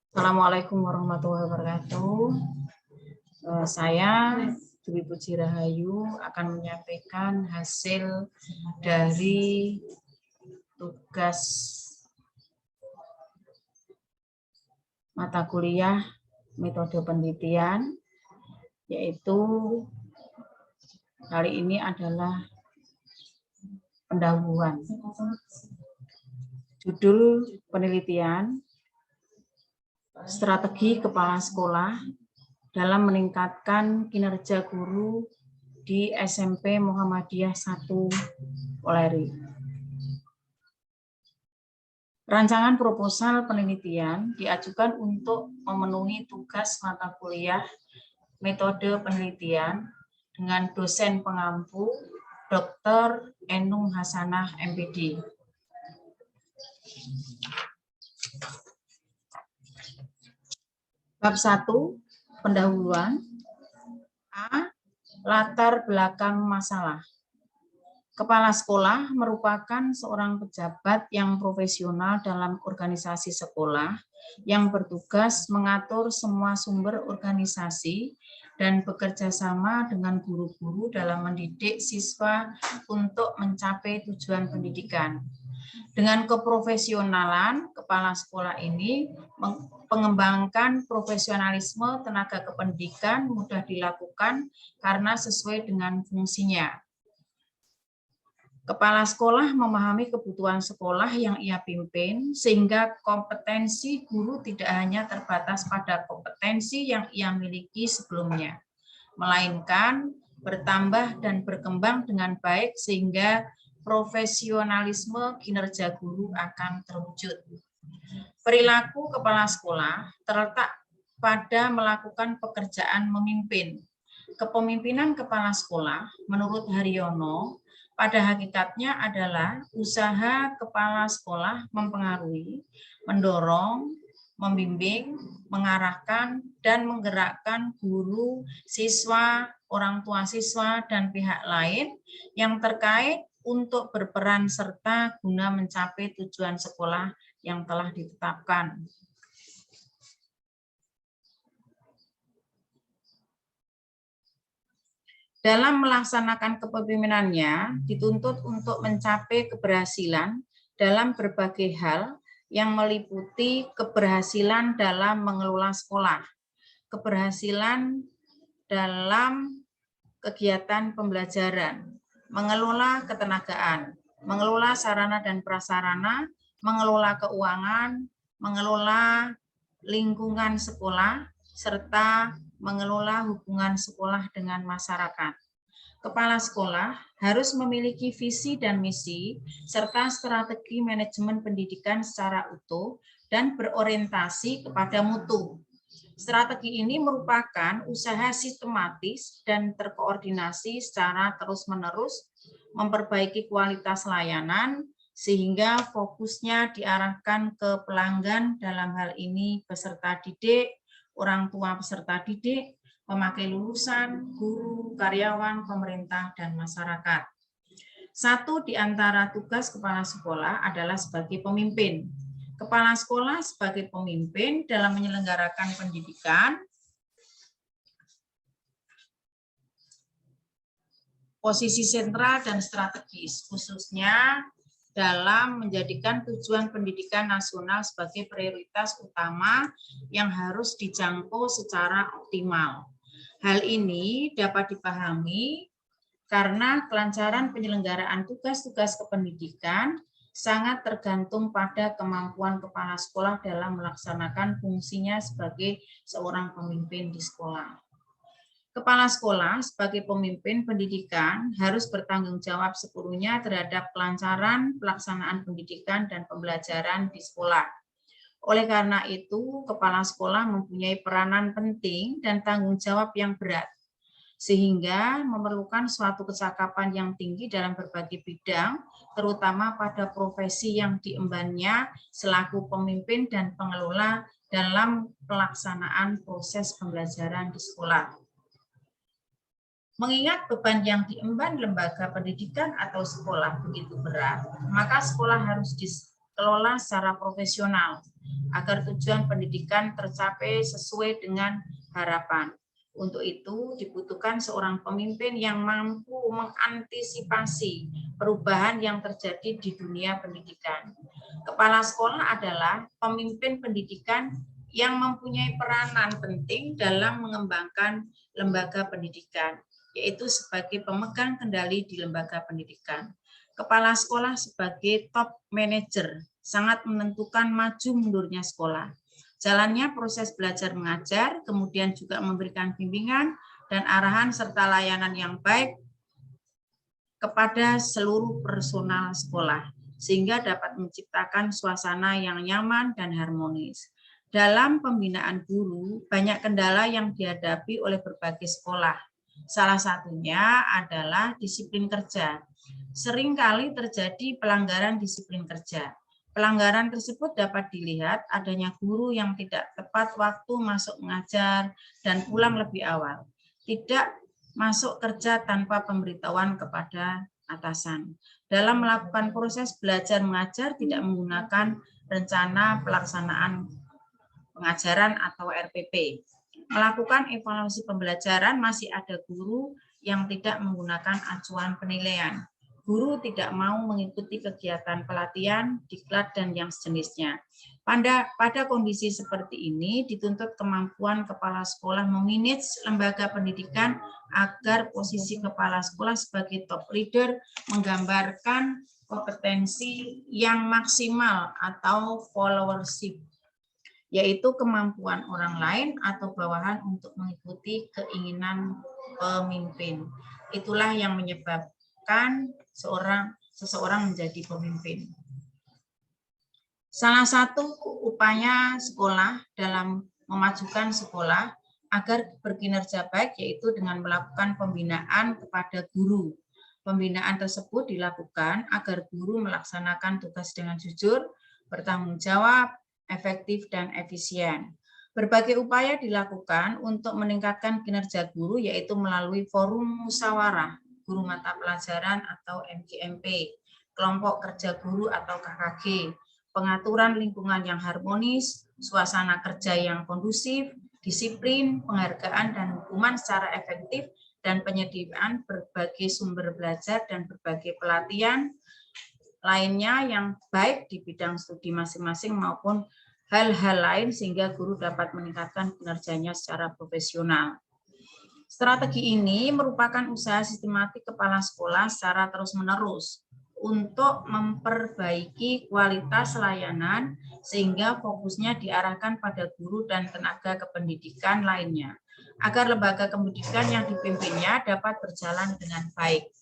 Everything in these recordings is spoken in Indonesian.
Assalamualaikum warahmatullahi wabarakatuh. Saya Dwi Puji Rahayu akan menyampaikan hasil dari tugas mata kuliah metode penelitian, yaitu kali ini adalah pendahuluan. Judul penelitian: Strategi Kepala Sekolah dalam meningkatkan kinerja guru di SMP Muhammadiyah 1 Oleri. Rancangan proposal penelitian diajukan untuk memenuhi tugas mata kuliah metode penelitian dengan dosen pengampu Dr. Enung Hasanah, MPD. Bab 1, pendahuluan. A. Latar belakang masalah. Kepala sekolah merupakan seorang pejabat yang profesional dalam organisasi sekolah yang bertugas mengatur semua sumber organisasi dan bekerja sama dengan guru-guru dalam mendidik siswa untuk mencapai tujuan pendidikan. Dengan keprofesionalan, kepala sekolah ini mengembangkan profesionalisme tenaga kependidikan mudah dilakukan karena sesuai dengan fungsinya. Kepala sekolah memahami kebutuhan sekolah yang ia pimpin, sehingga kompetensi guru tidak hanya terbatas pada kompetensi yang ia miliki sebelumnya, melainkan bertambah dan berkembang dengan baik sehingga profesionalisme kinerja guru akan terwujud. Perilaku kepala sekolah terletak pada melakukan pekerjaan memimpin. Kepemimpinan kepala sekolah menurut Haryono pada hakikatnya adalah usaha kepala sekolah mempengaruhi, mendorong, membimbing, mengarahkan, dan menggerakkan guru, siswa, orang tua siswa, dan pihak lain yang terkait untuk berperan serta guna mencapai tujuan sekolah yang telah ditetapkan. Dalam melaksanakan kepemimpinannya, dituntut untuk mencapai keberhasilan dalam berbagai hal yang meliputi keberhasilan dalam mengelola sekolah, keberhasilan dalam kegiatan pembelajaran, mengelola ketenagaan, mengelola sarana dan prasarana, mengelola keuangan, mengelola lingkungan sekolah, serta mengelola hubungan sekolah dengan masyarakat. Kepala sekolah harus memiliki visi dan misi, serta strategi manajemen pendidikan secara utuh dan berorientasi kepada mutu. Strategi ini merupakan usaha sistematis dan terkoordinasi secara terus-menerus memperbaiki kualitas layanan sehingga fokusnya diarahkan ke pelanggan, dalam hal ini peserta didik, orang tua peserta didik, pemakai lulusan, guru, karyawan, pemerintah, dan masyarakat. Satu di antara tugas kepala sekolah adalah sebagai pemimpin. Kepala sekolah sebagai pemimpin dalam menyelenggarakan pendidikan, posisi sentral dan strategis, khususnya dalam menjadikan tujuan pendidikan nasional sebagai prioritas utama yang harus dijangkau secara optimal. Hal ini dapat dipahami karena kelancaran penyelenggaraan tugas-tugas kependidikan sangat tergantung pada kemampuan kepala sekolah dalam melaksanakan fungsinya sebagai seorang pemimpin di sekolah. Kepala sekolah sebagai pemimpin pendidikan harus bertanggung jawab sepenuhnya terhadap kelancaran pelaksanaan pendidikan dan pembelajaran di sekolah. Oleh karena itu, kepala sekolah mempunyai peranan penting dan tanggung jawab yang berat, sehingga memerlukan suatu kecakapan yang tinggi dalam berbagai bidang, terutama pada profesi yang diembannya selaku pemimpin dan pengelola dalam pelaksanaan proses pembelajaran di sekolah. Mengingat beban yang diemban lembaga pendidikan atau sekolah begitu berat, maka sekolah harus dikelola secara profesional agar tujuan pendidikan tercapai sesuai dengan harapan. Untuk itu dibutuhkan seorang pemimpin yang mampu mengantisipasi perubahan yang terjadi di dunia pendidikan. Kepala sekolah adalah pemimpin pendidikan yang mempunyai peranan penting dalam mengembangkan lembaga pendidikan, yaitu sebagai pemegang kendali di lembaga pendidikan. Kepala sekolah sebagai top manager sangat menentukan maju mundurnya sekolah. Jalannya proses belajar mengajar, kemudian juga memberikan bimbingan dan arahan serta layanan yang baik kepada seluruh personal sekolah, sehingga dapat menciptakan suasana yang nyaman dan harmonis. Dalam pembinaan guru, banyak kendala yang dihadapi oleh berbagai sekolah. Salah satunya adalah disiplin kerja. Seringkali terjadi pelanggaran disiplin kerja. Pelanggaran tersebut dapat dilihat adanya guru yang tidak tepat waktu masuk mengajar dan pulang lebih awal. Tidak masuk kerja tanpa pemberitahuan kepada atasan. Dalam melakukan proses belajar mengajar tidak menggunakan rencana pelaksanaan pengajaran atau RPP. Melakukan evaluasi pembelajaran, masih ada guru yang tidak menggunakan acuan penilaian. Guru tidak mau mengikuti kegiatan pelatihan, diklat, dan yang sejenisnya. Pada kondisi seperti ini, dituntut kemampuan kepala sekolah memanage lembaga pendidikan agar posisi kepala sekolah sebagai top leader menggambarkan kompetensi yang maksimal atau followership, yaitu kemampuan orang lain atau bawahan untuk mengikuti keinginan pemimpin. Itulah yang menyebabkan seseorang menjadi pemimpin. Salah satu upaya sekolah dalam memajukan sekolah agar berkinerja baik yaitu dengan melakukan pembinaan kepada guru. Pembinaan tersebut dilakukan agar guru melaksanakan tugas dengan jujur, bertanggung jawab, efektif, dan efisien. Berbagai upaya dilakukan untuk meningkatkan kinerja guru, yaitu melalui forum musyawarah guru mata pelajaran atau MGMP, kelompok kerja guru atau KKG, pengaturan lingkungan yang harmonis, suasana kerja yang kondusif, disiplin, penghargaan dan hukuman secara efektif, dan penyediaan berbagai sumber belajar dan berbagai pelatihan lainnya yang baik di bidang studi masing-masing maupun hal-hal lain sehingga guru dapat meningkatkan kinerjanya secara profesional. Strategi ini merupakan usaha sistematik kepala sekolah secara terus-menerus untuk memperbaiki kualitas layanan sehingga fokusnya diarahkan pada guru dan tenaga kependidikan lainnya agar lembaga pendidikan yang dipimpinnya dapat berjalan dengan baik.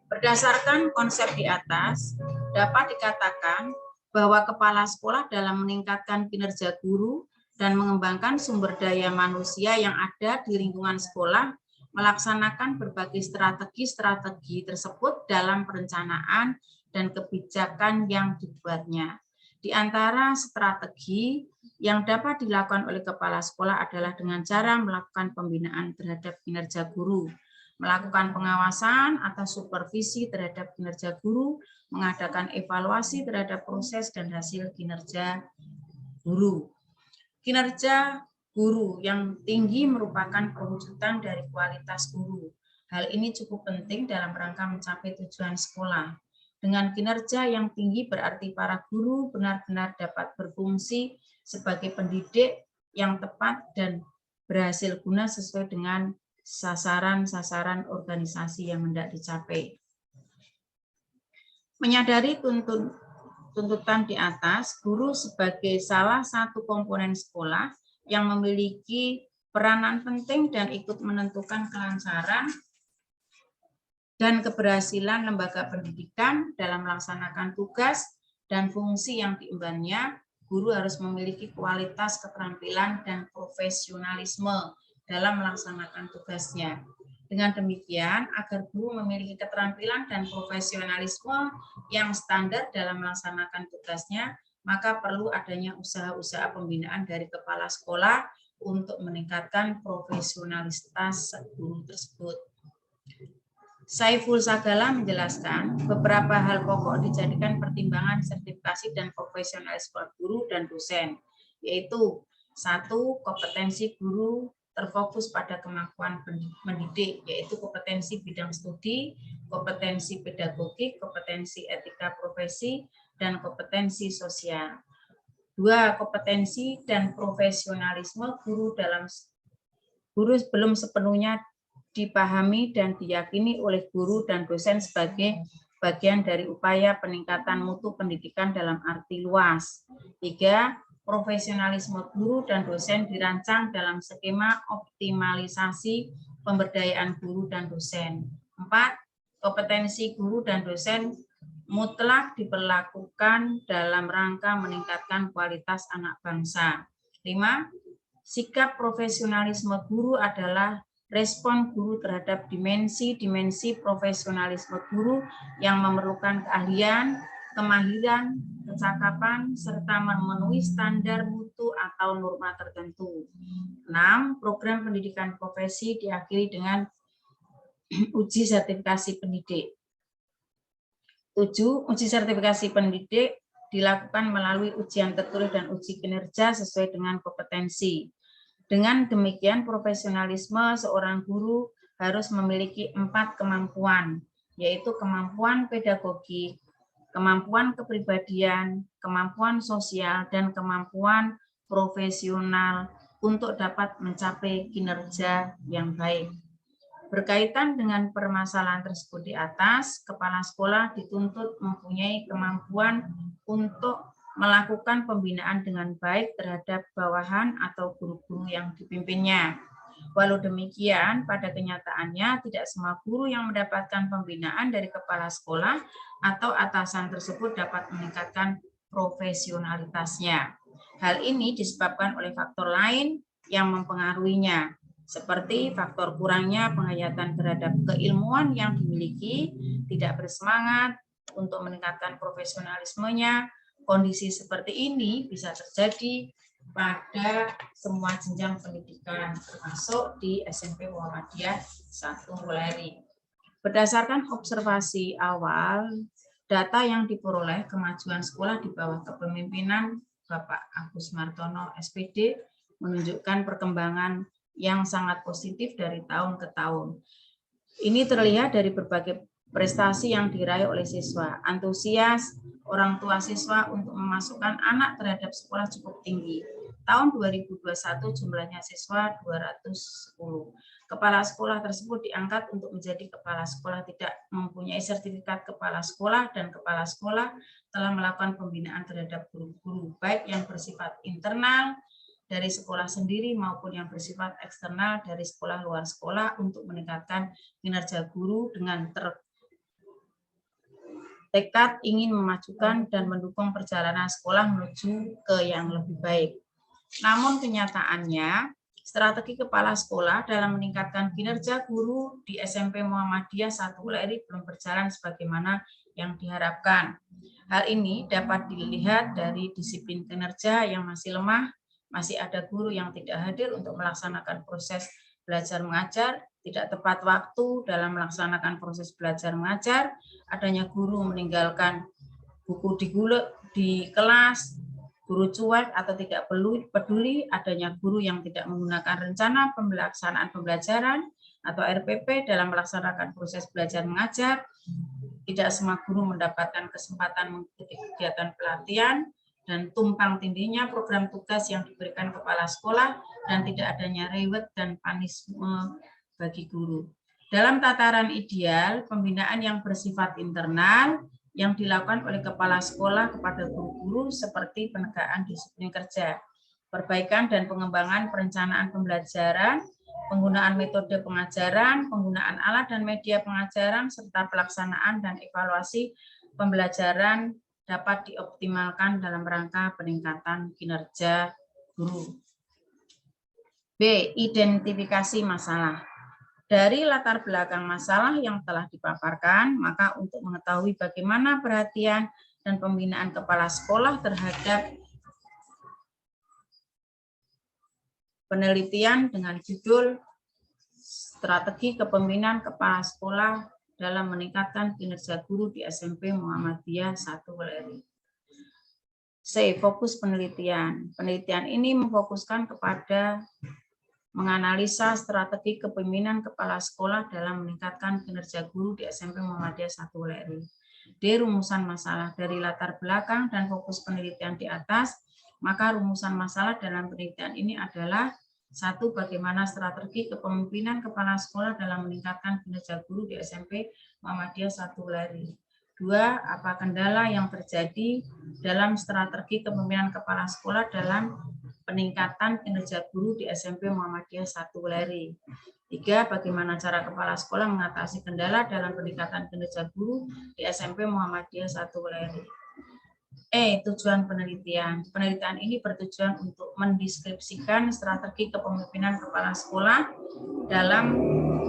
Berdasarkan konsep di atas, dapat dikatakan bahwa kepala sekolah dalam meningkatkan kinerja guru dan mengembangkan sumber daya manusia yang ada di lingkungan sekolah, melaksanakan berbagai strategi tersebut dalam perencanaan dan kebijakan yang dibuatnya. Di antara strategi yang dapat dilakukan oleh kepala sekolah adalah dengan cara melakukan pembinaan terhadap kinerja guru, melakukan pengawasan atau supervisi terhadap kinerja guru, mengadakan evaluasi terhadap proses dan hasil kinerja guru. Kinerja guru yang tinggi merupakan perwujudan dari kualitas guru. Hal ini cukup penting dalam rangka mencapai tujuan sekolah. Dengan kinerja yang tinggi berarti para guru benar-benar dapat berfungsi sebagai pendidik yang tepat dan berhasil guna sesuai dengan sasaran-sasaran organisasi yang hendak dicapai. Menyadari tuntutan di atas, guru sebagai salah satu komponen sekolah yang memiliki peranan penting dan ikut menentukan kelancaran dan keberhasilan lembaga pendidikan dalam melaksanakan tugas dan fungsi yang diembannya, guru harus memiliki kualitas keterampilan dan profesionalisme dalam melaksanakan tugasnya. Dengan demikian, agar guru memiliki keterampilan dan profesionalisme yang standar dalam melaksanakan tugasnya, maka perlu adanya usaha-usaha pembinaan dari kepala sekolah untuk meningkatkan profesionalitas guru tersebut. Saiful Sagala menjelaskan beberapa hal pokok dijadikan pertimbangan sertifikasi dan profesionalisme guru dan dosen, yaitu 1. Kompetensi guru terfokus pada kemampuan mendidik, yaitu kompetensi bidang studi, kompetensi pedagogik, kompetensi etika profesi, dan kompetensi sosial. 2. Kompetensi dan profesionalisme guru belum sepenuhnya dipahami dan diyakini oleh guru dan dosen sebagai bagian dari upaya peningkatan mutu pendidikan dalam arti luas. 3. Profesionalisme guru dan dosen dirancang dalam skema optimalisasi pemberdayaan guru dan dosen. 4. Kompetensi guru dan dosen mutlak diperlakukan dalam rangka meningkatkan kualitas anak bangsa. 5. Sikap profesionalisme guru adalah respon guru terhadap dimensi-dimensi profesionalisme guru yang memerlukan keahlian, kemahiran, kecakapan, serta memenuhi standar mutu atau norma tertentu. 6. Program pendidikan profesi diakhiri dengan uji sertifikasi pendidik. 7. Uji sertifikasi pendidik dilakukan melalui ujian tertulis dan uji kinerja sesuai dengan kompetensi. Dengan demikian, profesionalisme seorang guru harus memiliki 4 kemampuan, yaitu kemampuan pedagogik, kemampuan kepribadian, kemampuan sosial, dan kemampuan profesional untuk dapat mencapai kinerja yang baik. Berkaitan dengan permasalahan tersebut di atas, kepala sekolah dituntut mempunyai kemampuan untuk melakukan pembinaan dengan baik terhadap bawahan atau guru-guru yang dipimpinnya. Walau demikian, pada kenyataannya tidak semua guru yang mendapatkan pembinaan dari kepala sekolah atau atasan tersebut dapat meningkatkan profesionalitasnya. Hal ini disebabkan oleh faktor lain yang mempengaruhinya, seperti faktor kurangnya penghayatan terhadap keilmuan yang dimiliki, tidak bersemangat untuk meningkatkan profesionalismenya. Kondisi seperti ini bisa terjadi pada semua jenjang pendidikan, termasuk di SMP Muhammadiyah 1 Weleri. Berdasarkan observasi awal, data yang diperoleh kemajuan sekolah di bawah kepemimpinan Bapak Agus Martono, SPD, menunjukkan perkembangan yang sangat positif dari tahun ke tahun. Ini terlihat dari berbagai prestasi yang diraih oleh siswa. Antusias orang tua siswa untuk memasukkan anak terhadap sekolah cukup tinggi. Tahun 2021 jumlahnya siswa 210. Kepala sekolah tersebut diangkat untuk menjadi kepala sekolah tidak mempunyai sertifikat kepala sekolah, dan kepala sekolah telah melakukan pembinaan terhadap guru-guru, baik yang bersifat internal dari sekolah sendiri maupun yang bersifat eksternal dari sekolah luar sekolah untuk meningkatkan kinerja guru dengan tekad ingin memajukan dan mendukung perjalanan sekolah menuju ke yang lebih baik. Namun kenyataannya, strategi kepala sekolah dalam meningkatkan kinerja guru di SMP Muhammadiyah 1 Weleri belum berjalan sebagaimana yang diharapkan. Hal ini dapat dilihat dari disiplin kinerja yang masih lemah, masih ada guru yang tidak hadir untuk melaksanakan proses belajar mengajar, tidak tepat waktu dalam melaksanakan proses belajar mengajar, adanya guru meninggalkan buku di kelas, guru cuek atau tidak peduli, adanya guru yang tidak menggunakan rencana pelaksanaan pembelajaran atau RPP dalam melaksanakan proses belajar mengajar, tidak semua guru mendapatkan kesempatan mengikuti kegiatan pelatihan, dan tumpang tindihnya program tugas yang diberikan kepala sekolah, dan tidak adanya reward dan panisme bagi guru. Dalam tataran ideal, pembinaan yang bersifat internal yang dilakukan oleh kepala sekolah kepada guru-guru seperti penegakan disiplin kerja, perbaikan dan pengembangan perencanaan pembelajaran, penggunaan metode pengajaran, penggunaan alat dan media pengajaran, serta pelaksanaan dan evaluasi pembelajaran dapat dioptimalkan dalam rangka peningkatan kinerja guru. B. Identifikasi masalah. Dari latar belakang masalah yang telah dipaparkan, maka untuk mengetahui bagaimana perhatian dan pembinaan kepala sekolah terhadap penelitian dengan judul Strategi Kepemimpinan Kepala Sekolah dalam meningkatkan kinerja guru di SMP Muhammadiyah 1 Weleri. C. Fokus penelitian. Penelitian ini memfokuskan kepada menganalisa strategi kepemimpinan kepala sekolah dalam meningkatkan kinerja guru di SMP Muhammadiyah 1 Weleri. D. Rumusan masalah. Dari latar belakang dan fokus penelitian di atas, maka rumusan masalah dalam penelitian ini adalah: 1. Bagaimana strategi kepemimpinan kepala sekolah dalam meningkatkan kinerja guru di SMP Muhammadiyah 1 Weleri. 2. Apa kendala yang terjadi dalam strategi kepemimpinan kepala sekolah dalam peningkatan kinerja guru di SMP Muhammadiyah 1 Weleri. 3. Bagaimana cara kepala sekolah mengatasi kendala dalam peningkatan kinerja guru di SMP Muhammadiyah 1 Weleri. E. Tujuan penelitian. Penelitian ini bertujuan untuk mendeskripsikan strategi kepemimpinan kepala sekolah dalam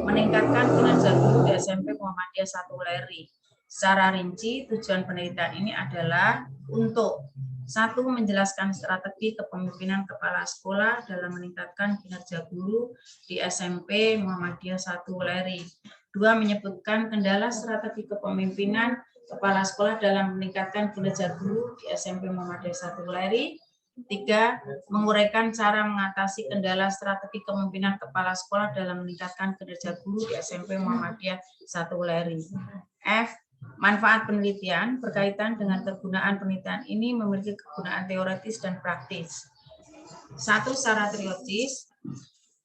meningkatkan kinerja guru di SMP Muhammadiyah 1 Weleri. Secara rinci, tujuan penelitian ini adalah untuk: 1. Menjelaskan strategi kepemimpinan kepala sekolah dalam meningkatkan kinerja guru di SMP Muhammadiyah 1 Weleri. 2. Menyebutkan kendala strategi kepemimpinan kepala sekolah dalam meningkatkan kinerja guru di SMP Muhammadiyah 1 Weleri. 3. Menguraikan cara mengatasi kendala strategi kepemimpinan kepala sekolah dalam meningkatkan kinerja guru di SMP Muhammadiyah 1 Weleri. F. Manfaat penelitian. Berkaitan dengan kegunaan penelitian ini memiliki kegunaan teoritis dan praktis. 1. Secara teoritis,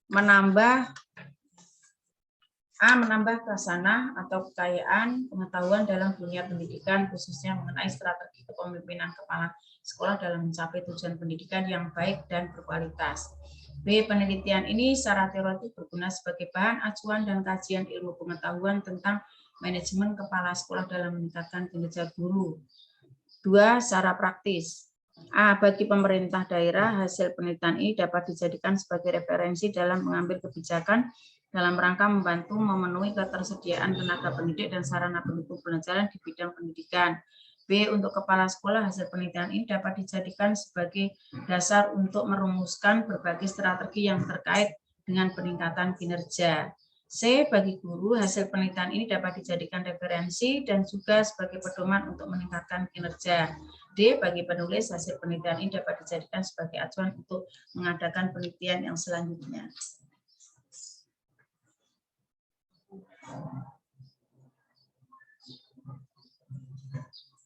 menambah khasanah atau kekayaan pengetahuan dalam dunia pendidikan, khususnya mengenai strategi kepemimpinan kepala sekolah dalam mencapai tujuan pendidikan yang baik dan berkualitas. B. Penelitian ini secara teoritis berguna sebagai bahan acuan dan kajian ilmu pengetahuan tentang manajemen kepala sekolah dalam meningkatkan kinerja guru. 2. Secara praktis. A. Bagi pemerintah daerah, hasil penelitian ini dapat dijadikan sebagai referensi dalam mengambil kebijakan dalam rangka membantu memenuhi ketersediaan tenaga pendidik dan sarana pendukung pembelajaran di bidang pendidikan. B. Untuk kepala sekolah, hasil penelitian ini dapat dijadikan sebagai dasar untuk merumuskan berbagai strategi yang terkait dengan peningkatan kinerja. C. Bagi guru, hasil penelitian ini dapat dijadikan referensi dan juga sebagai pedoman untuk meningkatkan kinerja. D. Bagi penulis, hasil penelitian ini dapat dijadikan sebagai acuan untuk mengadakan penelitian yang selanjutnya.